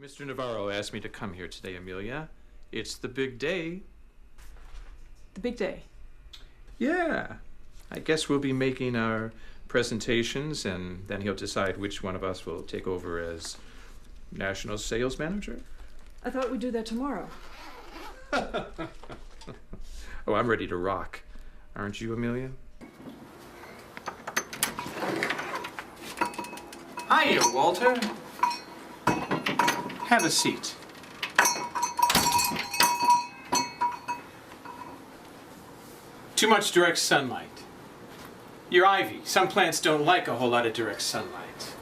Mr. Navarro asked me to come here today, Amelia. It's the big day. The big day? Yeah. I guess we'll be making our presentations, and then he'll decide which one of us will take over as national sales manager. I thought we'd do that tomorrow. Oh, I'm ready to rock. Aren't you, Amelia? Hiya, Walter. Have a seat. Too much direct sunlight. You're ivy. Some plants don't like a whole lot of direct sunlight.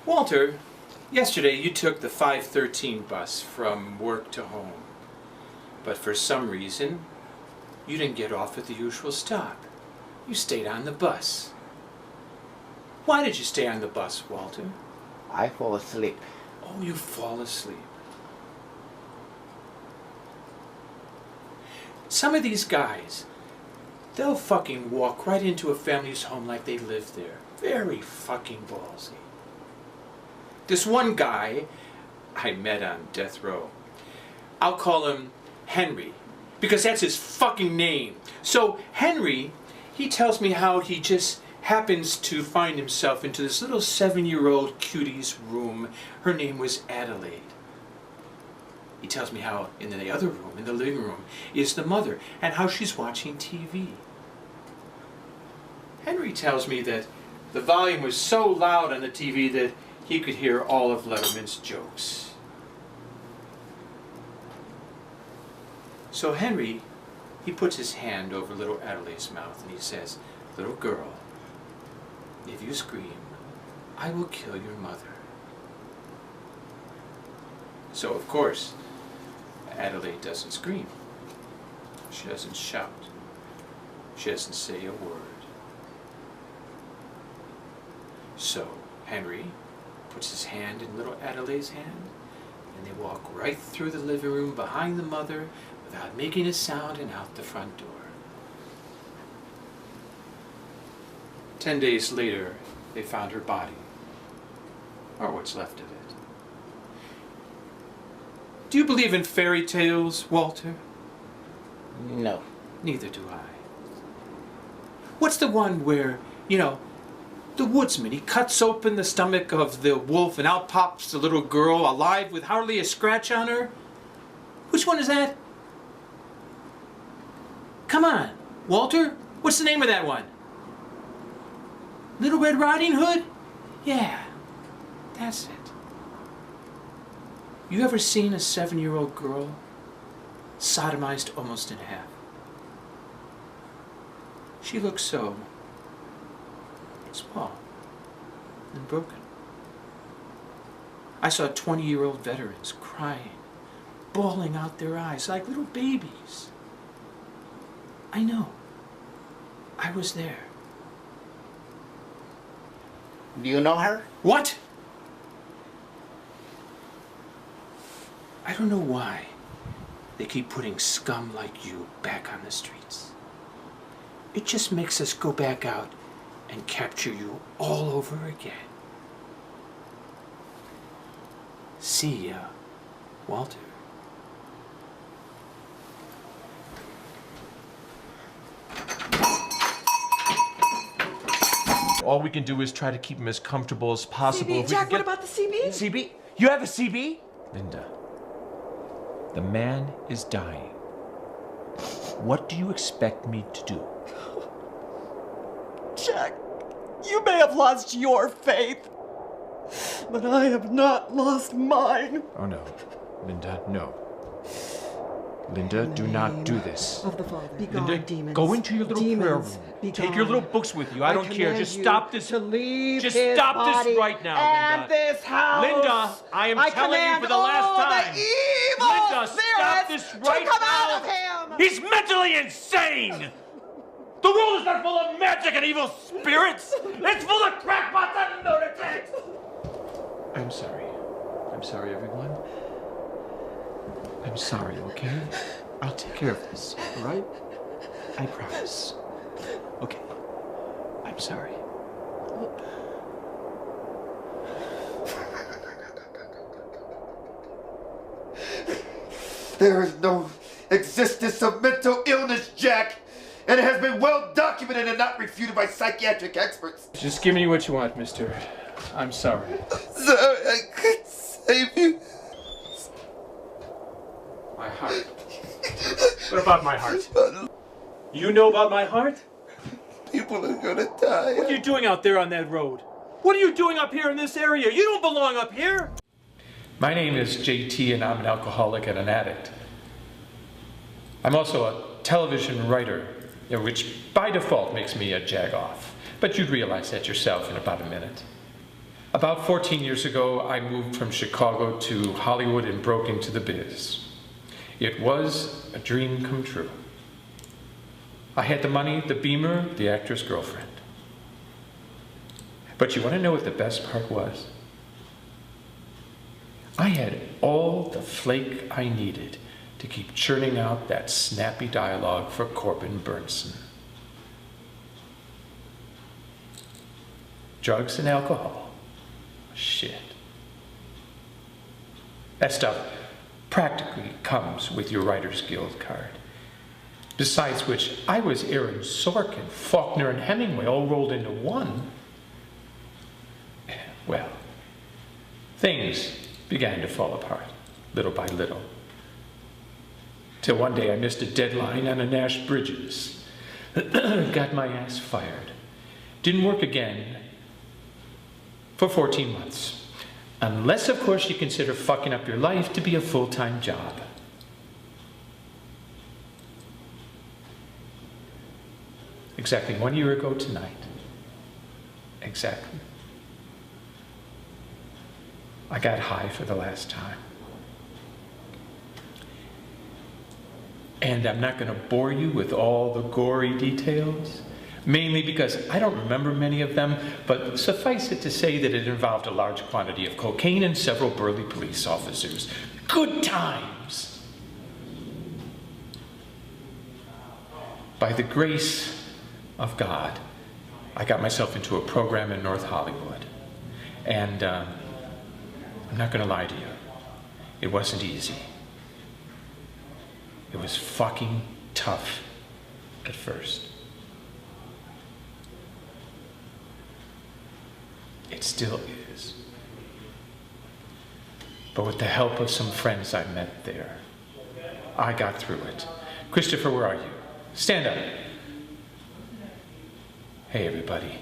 Walter, yesterday you took the 5:13 bus from work to home. But for some reason, you didn't get off at the usual stop. You stayed on the bus. Why did you stay on the bus, Walter? I fall asleep. Oh, you fall asleep. Some of these guys, they'll fucking walk right into a family's home like they live there. Very fucking ballsy. This one guy I met on death row, I'll call him Henry, because that's his fucking name. So Henry, he tells me how he just happens to find himself into this little 7-year-old cutie's room. Her name was Adelaide. He tells me how in the other room, in the living room, is the mother, and how she's watching TV. Henry tells me that the volume was so loud on the TV that he could hear all of Letterman's jokes. So Henry, he puts his hand over little Adelaide's mouth and he says, "Little girl, if you scream, I will kill your mother." So of course, Adelaide doesn't scream. She doesn't shout. She doesn't say a word. So Henry puts his hand in little Adelaide's hand, and they walk right through the living room behind the mother without making a sound and out the front door. 10 days later, they found her body, or what's left of it. Do you believe in fairy tales, Walter? No. Neither do I. What's the one where, the woodsman, he cuts open the stomach of the wolf and out pops the little girl alive with hardly a scratch on her? Which one is that? Come on, Walter. What's the name of that one? Little Red Riding Hood? Yeah, that's it. You ever seen a 7-year-old girl sodomized almost in half? She looks so small and broken. I saw 20-year-old veterans crying, bawling out their eyes like little babies. I know. I was there. Do you know her? What? I don't know why they keep putting scum like you back on the streets. It just makes us go back out and capture you all over again. See ya, Walter. All we can do is try to keep him as comfortable as possible. CB, Jack, what about the CB? CB? You have a CB? Linda, the man is dying. What do you expect me to do? Jack, you may have lost your faith, but I have not lost mine. Oh no. Linda, no. Linda, do not do this. Of the Father. Be Linda, gone, demons. go into your little prayer Demons, room. be Take gone. your little books with you. I don't care. command Just you stop this. To leave Just his stop body this right now, and Linda. this house. Linda, I am telling you for the last time. The evil Linda, stop spirits this right to come now. out of him. He's mentally insane! The world is not full of magic and evil spirits! It's full of crackpots and lunatics! I'm sorry. I'm sorry, everyone. I'm sorry, okay? I'll take care of this, all right? I promise. Okay. I'm sorry. There is no existence of mental illness, Jack. And it has been well documented and not refuted by psychiatric experts. Just give me what you want, mister. I'm sorry. Sorry, I could save you. My heart. What about my heart? You know about my heart? People are gonna die. What are you doing out there on that road? What are you doing up here in this area? You don't belong up here! My name is JT and I'm an alcoholic and an addict. I'm also a television writer, which by default makes me a jag-off. But you'd realize that yourself in about a minute. About 14 years ago, I moved from Chicago to Hollywood and broke into the biz. It was a dream come true. I had the money, the Beamer, the actor's girlfriend. But you want to know what the best part was? I had all the flake I needed to keep churning out that snappy dialogue for Corbin Burnson. Drugs and alcohol. Shit. That stuff practically comes with your Writers Guild card. Besides which, I was Aaron Sorkin, Faulkner, and Hemingway all rolled into one. Well, things began to fall apart, little by little. Till one day I missed a deadline on a Nash Bridges. Got my ass fired. Didn't work again for 14 months. Unless, of course, you consider fucking up your life to be a full-time job. Exactly 1 year ago tonight. Exactly. I got high for the last time. And I'm not going to bore you with all the gory details, mainly because I don't remember many of them, but suffice it to say that it involved a large quantity of cocaine and several burly police officers. Good times! By the grace of God, I got myself into a program in North Hollywood. And I'm not going to lie to you. It wasn't easy. It was fucking tough at first. It still is. But with the help of some friends I met there, I got through it. Christopher, where are you? Stand up. Hey, everybody.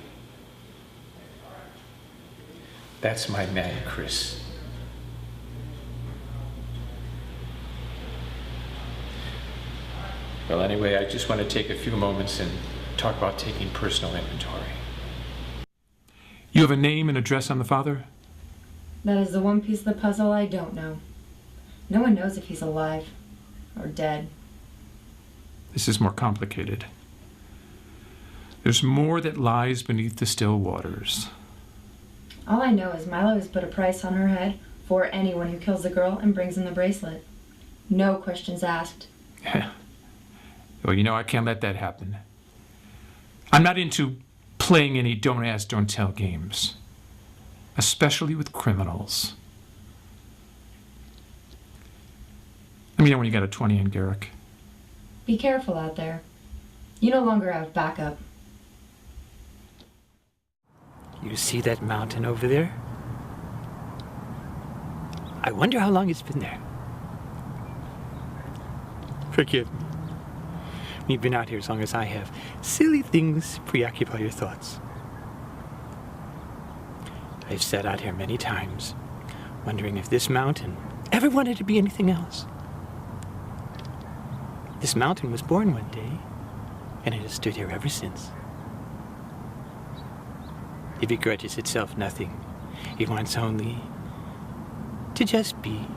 That's my man, Chris. Well, anyway, I just want to take a few moments and talk about taking personal inventory. You have a name and address on the father? That is the one piece of the puzzle I don't know. No one knows if he's alive or dead. This is more complicated. There's more that lies beneath the still waters. All I know is Milo has put a price on her head for anyone who kills the girl and brings in the bracelet. No questions asked. Well, you know, I can't let that happen. I'm not into playing any don't ask, don't tell games. Especially with criminals. Let me know when you got a 20 in, Garrick. Be careful out there. You no longer have backup. You see that mountain over there? I wonder how long it's been there. Forgive me. You've been out here as long as I have. Silly things preoccupy your thoughts. I've sat out here many times, wondering if this mountain ever wanted to be anything else. This mountain was born one day, and it has stood here ever since. It begrudges itself nothing. It wants only to just be.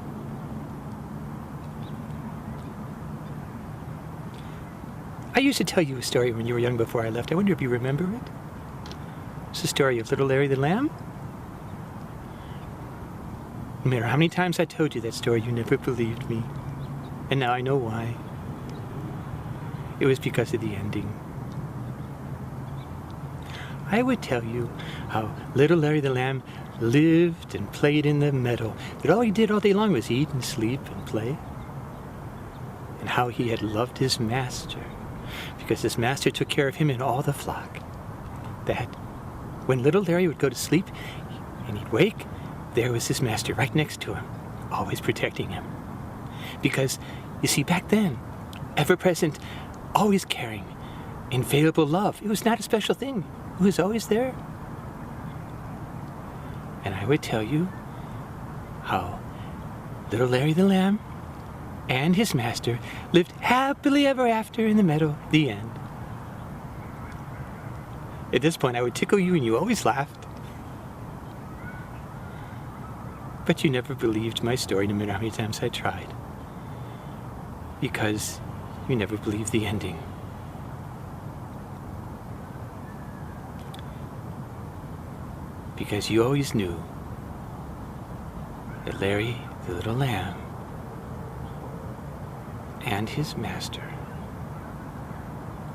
I used to tell you a story when you were young before I left. I wonder if you remember it. It's the story of Little Larry the Lamb. No matter how many times I told you that story, you never believed me. And now I know why. It was because of the ending. I would tell you how Little Larry the Lamb lived and played in the meadow, that all he did all day long was eat and sleep and play. and how he had loved his master, because his master took care of him and all the flock. That when little Larry would go to sleep and he'd wake, there was his master right next to him, always protecting him. Because, you see, back then, ever-present, always caring, invaluable love, it was not a special thing. It was always there. And I would tell you how little Larry the lamb and his master lived happily ever after in the meadow, the end. At this point, I would tickle you and you always laughed. But you never believed my story, no matter how many times I tried. Because you never believed the ending. Because you always knew that Larry, the little lamb, and his master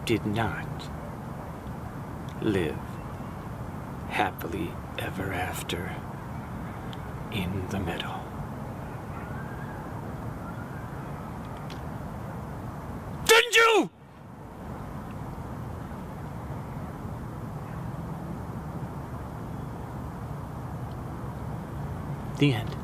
did not live happily ever after in the meadow. Didn't you? The end.